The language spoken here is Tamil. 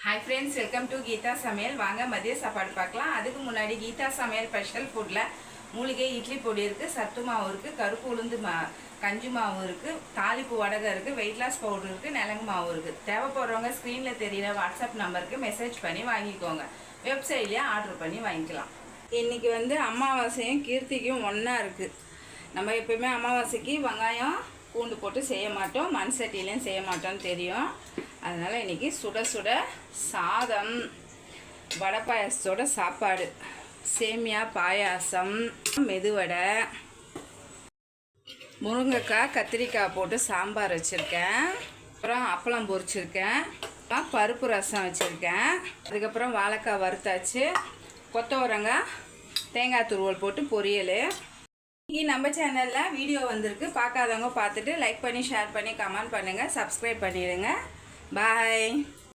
Hi friends, welcome to Geeta Samayal. வாங்க மதிய சாப்பாடு பார்க்கலாம். அதுக்கு முன்னாடி கீதா சமையல் ஸ்பெஷல் ஃபுட்ல மூலிகை இட்லி பொடி இருக்கு, சத்து மாவு இருக்கு, கருப்பு உளுந்து கஞ்சி மாவு இருக்கு, தாளிப்பு வடகை இருக்கு, வெயிட் லாஸ் பவுடர் இருக்கு, நலங்கு மாவு இருக்கு. தேவைப்படுறவங்க ஸ்க்ரீன்ல தெரியுற வாட்ஸ்அப் நம்பருக்கு மெசேஜ் பண்ணி வாங்கிக்கோங்க. வெப்சைட்லயே ஆர்டர் பண்ணி வாங்கிக்கலாம். இன்னைக்கு அமாவாசையும் கீர்த்திக்கும் ஒண்ணா இருக்கு. நம்ம எப்பவுமே அமாவாசைக்கு வெங்காயம் பூண்டு போட்டு செய்ய மாட்டோம், மண் சட்டியிலையும் செய்ய மாட்டோம்னு தெரியும். அதனால் இன்றைக்கி சுட சுட சாதம், வடை பாயாசத்தோட சாப்பாடு, சேமியா பாயாசம், மெதுவடை, முருங்கைக்காய் கத்திரிக்காய் போட்டு சாம்பார் வச்சுருக்கேன். அப்புறம் அப்பளம் பொரிச்சிருக்கேன், பருப்பு ரசம் வச்சுருக்கேன். அதுக்கப்புறம் வாழைக்காய் வறுத்தாச்சு, கொத்தவரங்காய் தேங்காய் துருவல் போட்டு பொரியல். இன்றைக்கி நம்ம சேனலில் வீடியோ வந்திருக்கு. பார்க்காதவங்க பார்த்துட்டு லைக் பண்ணி ஷேர் பண்ணி கமெண்ட் பண்ணுங்கள், சப்ஸ்கிரைப் பண்ணிடுங்க. பாய்.